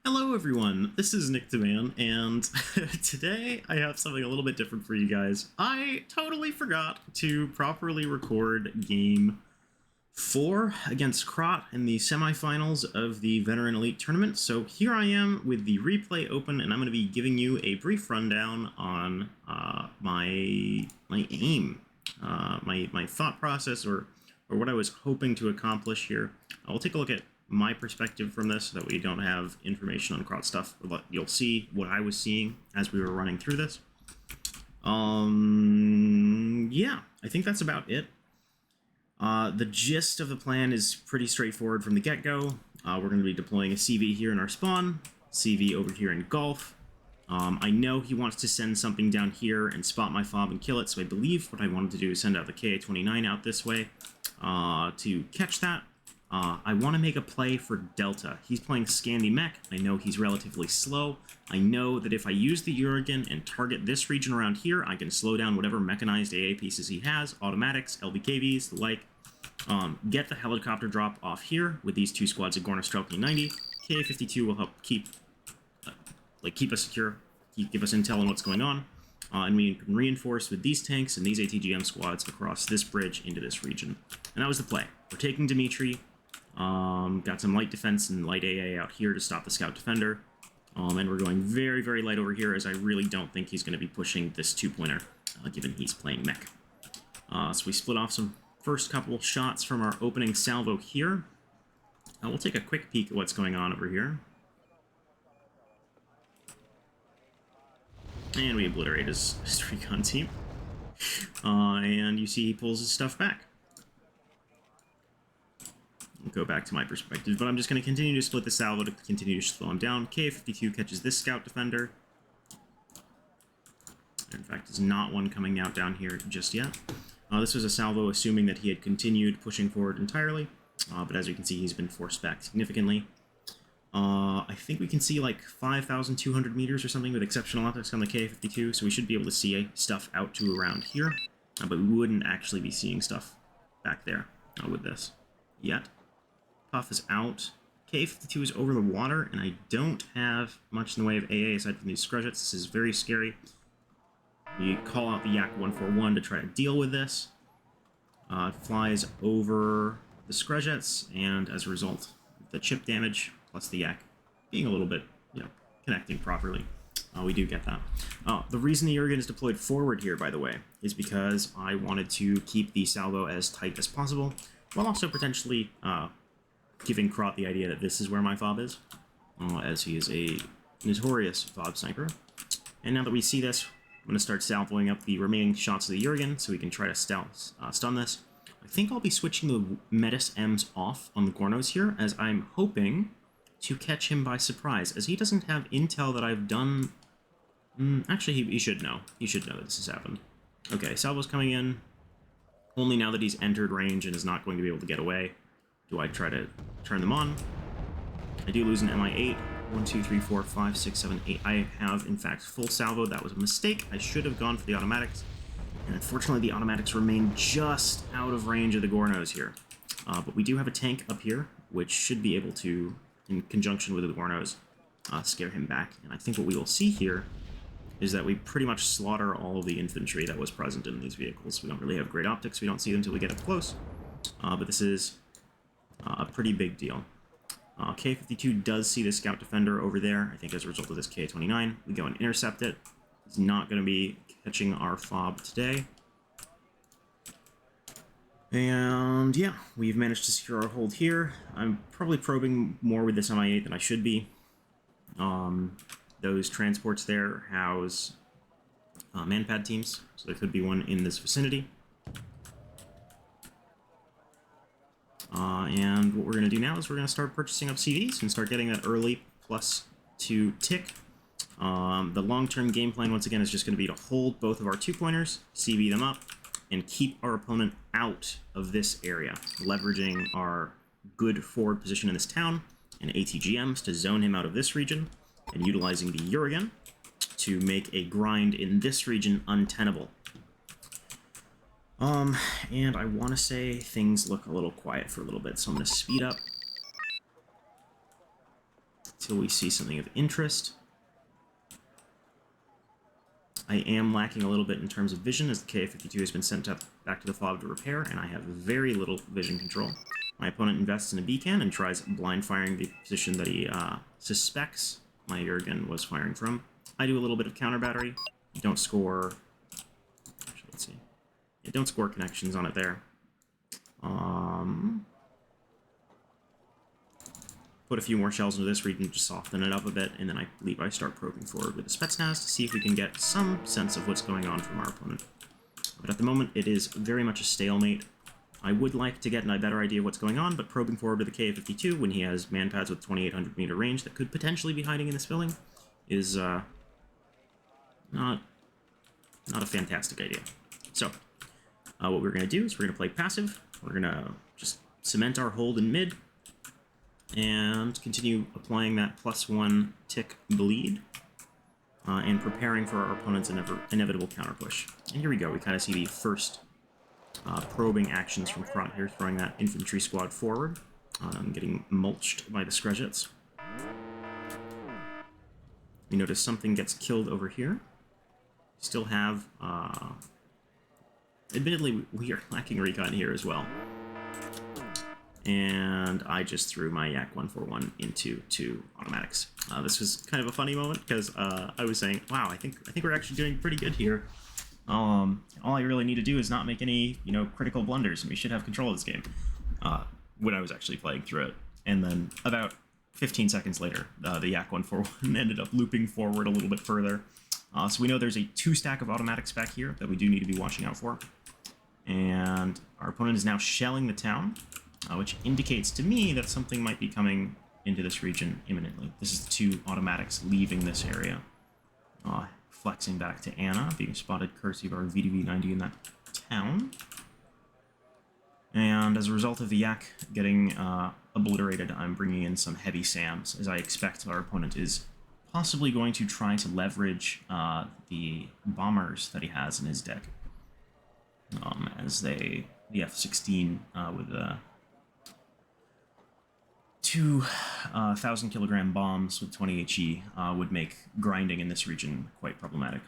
Hello everyone, this is Nick Deman, and today I have something a little bit different for you guys. I totally forgot to properly record Game 4 against Krot in the semifinals of the Veteran Elite Tournament, so here I am with the replay open, and I'm going to be giving you a brief rundown on my aim, my thought process, or what I was hoping to accomplish here. I'll take a look at my perspective from this so that we don't have information on Krot stuff. You'll see what I was seeing as we were running through this. Yeah, I think that's about it. The gist of the plan is pretty straightforward from the get-go. We're going to be deploying a CV here in our spawn, CV over here in Gulf. I know he wants to send something down here and spot my fob and kill it, so I believe what I wanted to do is send out the KA-29 out this way to catch that. I want to make a play for Delta. He's playing Scandi Mech. I know he's relatively slow. I know that if I use the Urigan and target this region around here, I can slow down whatever mechanized AA pieces he has, automatics, LVKVs, the like. Get the helicopter drop off here with these two squads of Gorna Strelky 90. KA-52 will help keep us secure, give us intel on what's going on. And we can reinforce with these tanks and these ATGM squads across this bridge into this region. And that was the play. We're taking Dimitri. Got some light defense and light AA out here to stop the scout defender. And we're going very, very light over here, as I really don't think he's going to be pushing this two-pointer, given he's playing Mech. So we split off some first couple shots from our opening salvo here. We'll take a quick peek at what's going on over here. And we obliterate his recon team. And you see he pulls his stuff back. Go back to my perspective, but I'm just going to continue to split the salvo to continue to slow him down. KA-52 catches this scout defender. In fact, there's not one coming out down here just yet. This was a salvo assuming that he had continued pushing forward entirely, but as you can see, he's been forced back significantly. I think we can see like 5,200 meters or something with exceptional optics on the KA-52, so we should be able to see stuff out to around here, but we wouldn't actually be seeing stuff back there with this yet. Puff is out. KA-52 is over the water, and I don't have much in the way of AA aside from these scrudgets. This is very scary. You call out the Yak 141 to try to deal with this. It flies over the scrudgets, and as a result, the chip damage plus the Yak being a little bit, connecting properly, we do get that. The reason the Urigan is deployed forward here, by the way, is because I wanted to keep the salvo as tight as possible, while also potentially giving Krot the idea that this is where my fob is, as he is a notorious fob sniper. And now that we see this, I'm going to start salvoing up the remaining shots of the Urigan so we can try to stun this. I think I'll be switching the Metis M's off on the Gornos here, as I'm hoping to catch him by surprise, as he doesn't have intel that I've done. Actually, he should know. He should know that this has happened. Okay, salvo's coming in. Only now that he's entered range and is not going to be able to get away do I try to turn them on. I do lose an MI8. 1, 2, 3, 4, 5, 6, 7, 8. I have, in fact, full salvo. That was a mistake. I should have gone for the automatics. And unfortunately, the automatics remain just out of range of the Gornos here. But we do have a tank up here, which should be able to, in conjunction with the Gornos, scare him back. And I think what we will see here is that we pretty much slaughter all of the infantry that was present in these vehicles. We don't really have great optics. We don't see them until we get up close. But this is a pretty big deal. KA-52 does see the scout defender over there. I think as a result of this KA-29, we go and intercept it. He's not going to be catching our fob today. And yeah, we've managed to secure our hold here. I'm probably probing more with this MI8 than I should be. Those transports there house manpad teams, so there could be one in this vicinity. And what we're going to do now is we're going to start purchasing up CVs and start getting that early +2 tick. The long-term game plan, once again, is just going to be to hold both of our two-pointers, CV them up, and keep our opponent out of this area, leveraging our good forward position in this town and ATGMs to zone him out of this region, and utilizing the Urigan to make a grind in this region untenable. And I want to say things look a little quiet for a little bit, so I'm going to speed up until we see something of interest. I am lacking a little bit in terms of vision, as the KA-52 has been sent back to the fob to repair, and I have very little vision control. My opponent invests in a beacon and tries blind firing the position that he suspects my Jurgen was firing from. I do a little bit of counter battery. Don't score. Actually, let's see. Yeah, don't score connections on it there. Put a few more shells into this region to soften it up a bit, and then I believe I start probing forward with the Spetsnaz to see if we can get some sense of what's going on from our opponent. But at the moment, it is very much a stalemate. I would like to get a better idea of what's going on, but probing forward with the KA-52 when he has manpads with 2,800 meter range that could potentially be hiding in this filling is not a fantastic idea. So, what we're going to do is we're going to play passive. We're going to just cement our hold in mid, and continue applying that +1 tick bleed, and preparing for our opponent's inevitable counter push. And here we go, we kind of see the first probing actions from Krot here, throwing that infantry squad forward, getting mulched by the Screjets. We notice something gets killed over here. Still have, admittedly, we are lacking recon here as well. And I just threw my Yak 141 into 2 automatics. This was kind of a funny moment because I was saying, wow, I think we're actually doing pretty good here. All I really need to do is not make any, critical blunders, and we should have control of this game. When I was actually playing through it. And then about 15 seconds later, the Yak 141 ended up looping forward a little bit further. So we know there's a 2 stack of automatics back here that we do need to be watching out for. And our opponent is now shelling the town, which indicates to me that something might be coming into this region imminently. This is the 2 automatics leaving this area. Flexing back to Anna, being spotted courtesy of our VDV-90 in that town. And as a result of the Yak getting obliterated, I'm bringing in some heavy SAMs, as I expect our opponent is possibly going to try to leverage the bombers that he has in his deck. As the F-16 with 2,000 kilogram bombs with 20 HE would make grinding in this region quite problematic.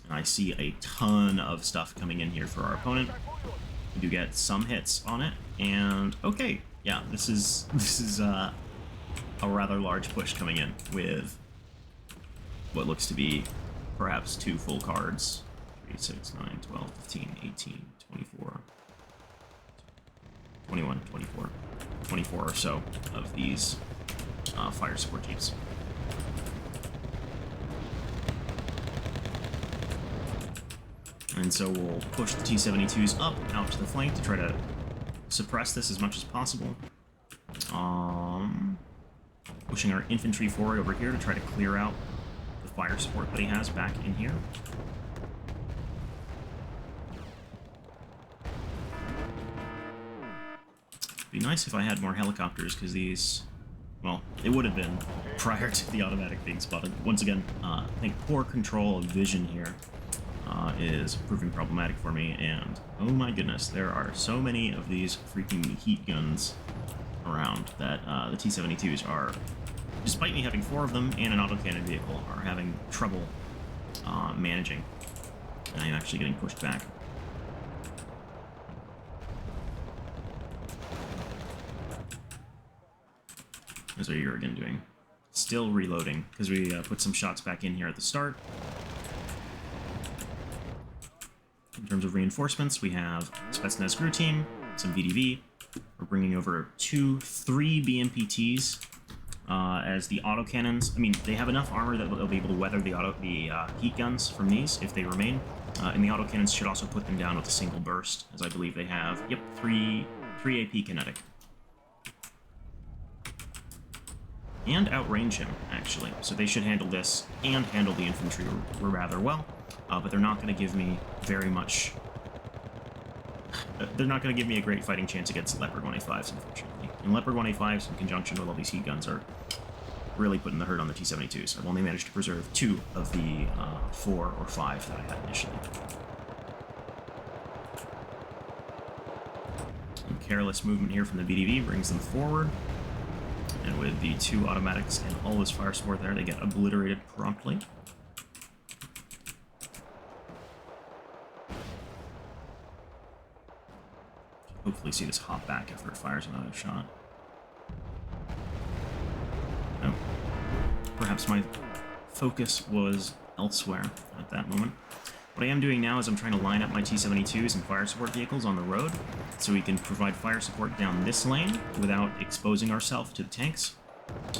And I see a ton of stuff coming in here for our opponent. We do get some hits on it, and okay, yeah, this is a rather large push coming in with what looks to be perhaps 2 full cards. 3, 6, 9, 12, 15, 18, 24, 21, 24, 24 or so of these fire support jeeps. And so we'll push the T-72s up out to the flank to try to suppress this as much as possible. Pushing our infantry forward over here to try to clear out the fire support that he has back in here. It'd be nice if I had more helicopters, because these, well, it would have been prior to the automatic being spotted. Once again, I think poor control of vision here is proving problematic for me, and oh my goodness, there are so many of these freaking heat guns around that the T-72s are, despite me having 4 of them and an autocannon vehicle, are having trouble managing. And I'm actually getting pushed back. As are you again doing? Still reloading, because we put some shots back in here at the start. In terms of reinforcements, we have Spetsnaz Gru team, some VDV. We're bringing over 3 BMPTs as the autocannons. I mean, they have enough armor that they'll be able to weather the heat guns from these if they remain. And the autocannons should also put them down with a single burst, as I believe they have, yep, 3 AP kinetic. And outrange him, actually. So they should handle this and handle the infantry rather well. But they're not going to give me very much... They're not going to give me a great fighting chance against Leopard 1A5s, unfortunately. And Leopard 1A5s, in conjunction with all these heat guns, are really putting the hurt on the T-72s. I've only managed to preserve 2 of the 4 or 5 that I had initially. Some careless movement here from the VDV brings them forward. And with the 2 automatics and all this fire support there, they get obliterated promptly. Hopefully see this hop back after it fires another shot. Oh. Perhaps my focus was elsewhere at that moment. What I am doing now is I'm trying to line up my T-72s and fire support vehicles on the road so we can provide fire support down this lane without exposing ourselves to the tanks.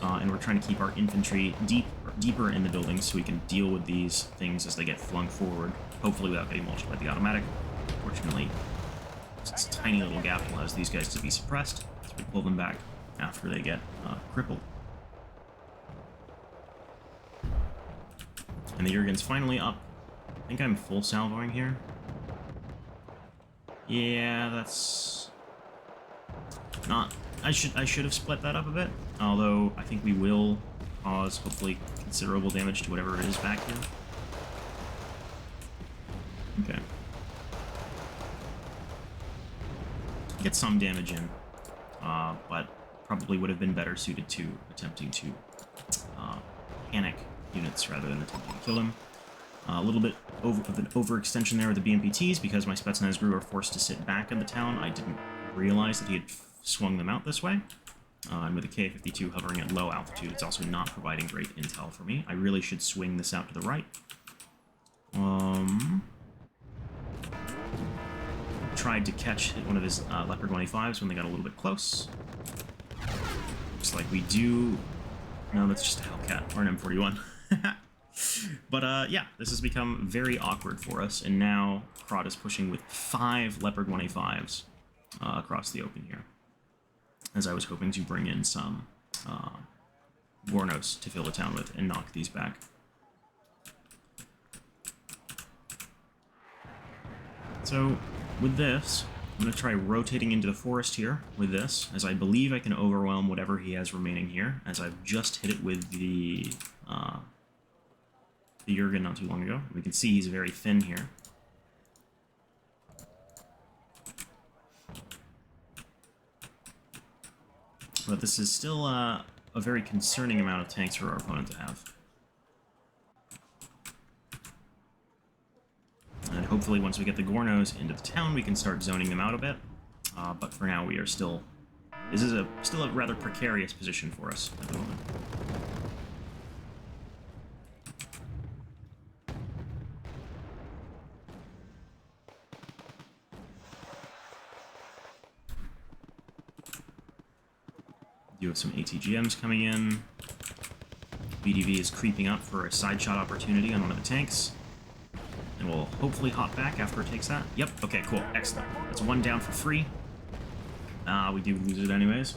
And we're trying to keep our infantry deeper in the buildings so we can deal with these things as they get flung forward, hopefully without getting mulched by the automatic. Fortunately, this tiny little gap allows these guys to be suppressed, so we pull them back after they get crippled. And the Jurgen's finally up. I think I'm full salvoing here. Yeah, that's not... I should have split that up a bit, although I think we will cause, hopefully, considerable damage to whatever it is back here. Okay. Get some damage in, but probably would have been better suited to attempting to panic units rather than attempting to kill them. A little bit of an overextension there with the BMPTs because my Spetsnaz crew are forced to sit back in the town. I didn't realize that he had swung them out this way. And with the Ka-52 hovering at low altitude, it's also not providing great intel for me. I really should swing this out to the right. Tried to catch one of his Leopard 25s when they got a little bit close. Looks like we do... No, that's just a Hellcat, or an M41. But, yeah, this has become very awkward for us, and now Krot is pushing with 5 Leopard 1A5s across the open here, as I was hoping to bring in some Gornos to fill the town with and knock these back. So, with this, I'm going to try rotating into the forest here with this, as I believe I can overwhelm whatever he has remaining here, as I've just hit it with the Jurgen not too long ago. We can see he's very thin here. But this is still a very concerning amount of tanks for our opponent to have. And hopefully once we get the Gornos into the town, we can start zoning them out a bit. But for now, we are still... This is still a rather precarious position for us at the moment. You have some ATGMs coming in. BDV is creeping up for a side shot opportunity on one of the tanks. And we'll hopefully hop back after it takes that. Yep, okay, cool, excellent. That's one down for free. We do lose it anyways.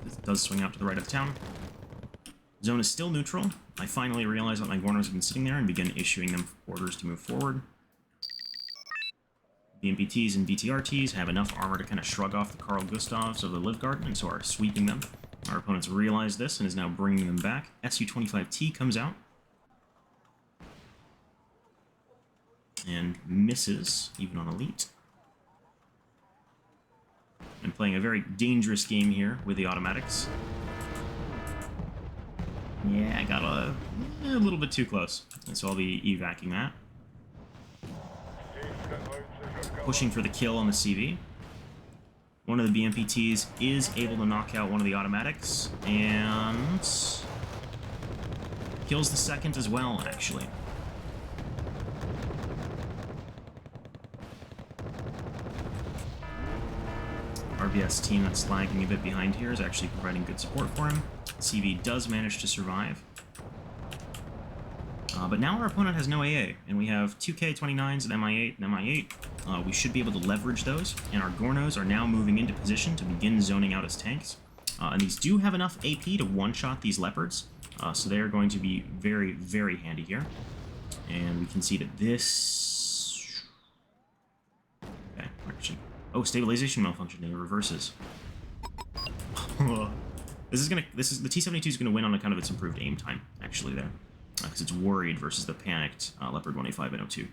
It does swing out to the right of town. Zone is still neutral. I finally realize that my Gornos have been sitting there and begin issuing them orders to move forward. BMPTs and VTRTs have enough armor to kind of shrug off the Carl Gustavs of the Livgarden, and so are sweeping them. Our opponents realize this and is now bringing them back. Su-25T comes out. And misses, even on Elite. I'm playing a very dangerous game here with the automatics. Yeah, I got a little bit too close, and so I'll be evacuing that. Pushing for the kill on the CV. One of the BMPTs is able to knock out one of the automatics, and kills the second as well, actually. RBS team that's lagging a bit behind here is actually providing good support for him. CV does manage to survive. But now our opponent has no AA, and we have 2 K-29s, an MI-8, and MI-8. We should be able to leverage those, and our Gornos are now moving into position to begin zoning out as tanks. And these do have enough AP to one-shot these Leopards, so they are going to be very, very handy here. And we can see that this... Okay, actually... Oh, stabilization malfunction, it reverses. The T-72 is gonna win on kind of its improved aim time, actually, there. Because it's worried versus the panicked Leopard 1A5 and 02.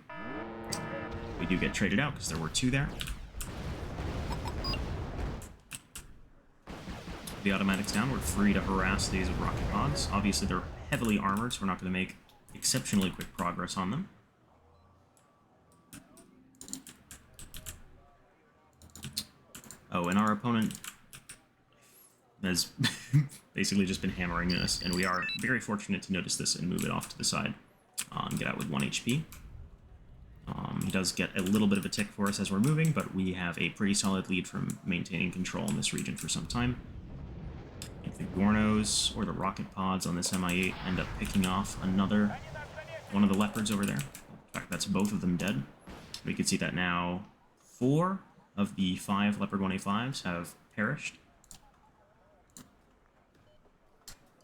We do get traded out because there were 2 there. the automatics down, we're free to harass these rocket pods. Obviously, they're heavily armored, so we're not going to make exceptionally quick progress on them. Oh, and our opponent has basically just been hammering this, and we are very fortunate to notice this and move it off to the side and get out with 1 HP. He does get a little bit of a tick for us as we're moving, but we have a pretty solid lead from maintaining control in this region for some time. If the Gornos or the rocket pods on this MI8 end up picking off another one of the leopards over there, in fact, that's both of them dead. We can see that now 4 of the 5 Leopard 1A5s have perished.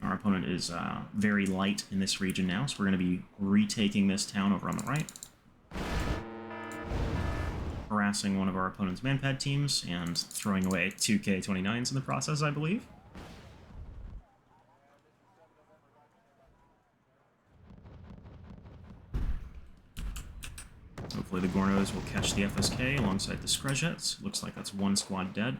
Our opponent is very light in this region now, so we're going to be retaking this town over on the right. Harassing one of our opponent's manpad teams and throwing away 2 K-29s in the process, I believe. Hopefully the Gornos will catch the FSK alongside the Screjets. Looks like that's 1 squad dead.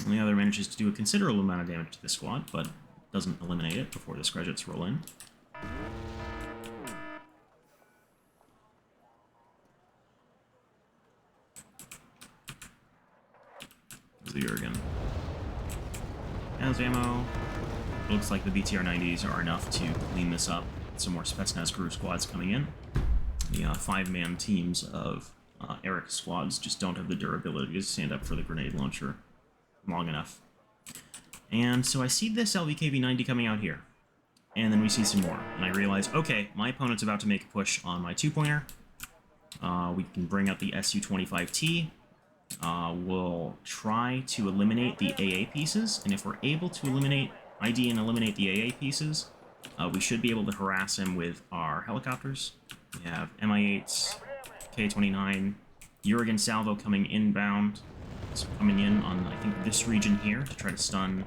And the other manages to do a considerable amount of damage to the squad, but doesn't eliminate it before the Screjets roll in. The Jurgen. As ammo, it looks like the BTR-90s are enough to clean this up. Some more Spetsnaz crew squads coming in. The 5-man teams of Eric squads just don't have the durability to stand up for the grenade launcher long enough. And so I see this LVKV-90 coming out here. And then we see some more. And I realize, okay, my opponent's about to make a push on my 2-pointer. We can bring out the SU-25T. We'll try to eliminate the AA pieces, and if we're able to ID and eliminate the AA pieces, we should be able to harass him with our helicopters. We have MI8s, K-29, Jurgen Salvo coming inbound. It's coming in on, I think, this region here to try to stun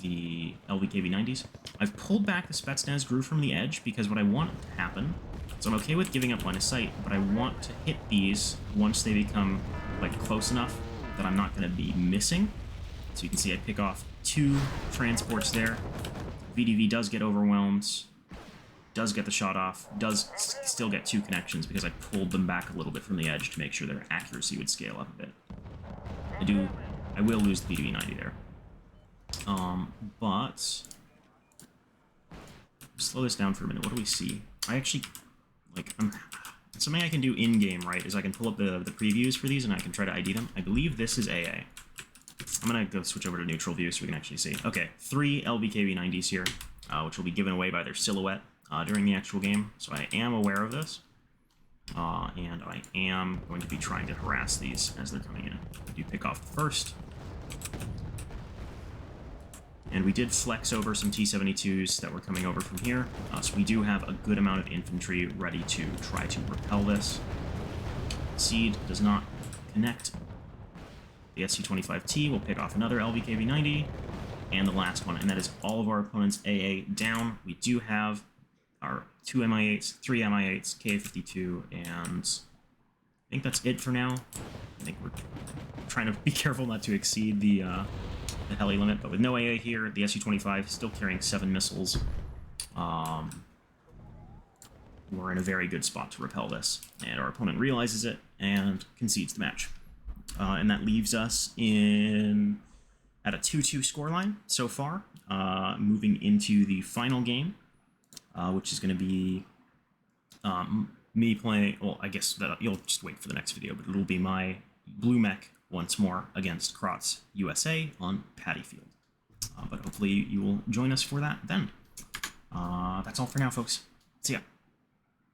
the LVKV-90s. I've pulled back the Spetsnaz Gru from the edge because what I want to happen, so I'm okay with giving up line of sight, but I want to hit these once they become like close enough that I'm not going to be missing. So you can see I pick off 2 transports there. VDV does get overwhelmed, does get the shot off, does still get 2 connections because I pulled them back a little bit from the edge to make sure their accuracy would scale up a bit. I will lose the VDV-90 there. But slow this down for a minute. What do we see? I actually, like, something I can do in-game, right, is I can pull up the previews for these and I can try to ID them. I believe this is AA. I'm going to go switch over to neutral view so we can actually see. Okay, 3 LVKV-90s here, which will be given away by their silhouette during the actual game. So I am aware of this. And I am going to be trying to harass these as they're coming in. I do pick off the first. And we did flex over some T-72s that were coming over from here, so we do have a good amount of infantry ready to try to repel this. Seed does not connect. The SU-25T will pick off another LVKV-90, and the last one, and that is all of our opponent's AA down. We do have our 2 MI8s, 3 MI8s, K-52, and I think that's it for now. I think we're trying to be careful not to exceed the heli limit, but with no AA here, the Su-25 still carrying 7 missiles. We're in a very good spot to repel this, and our opponent realizes it and concedes the match. And that leaves us at a 2-2 scoreline so far, moving into the final game, which is going to be me playing, well, I guess that you'll just wait for the next video, but it'll be my blue mech once more against Krot's USA on Paddy Field. But hopefully you will join us for that then. That's all for now, folks. See ya.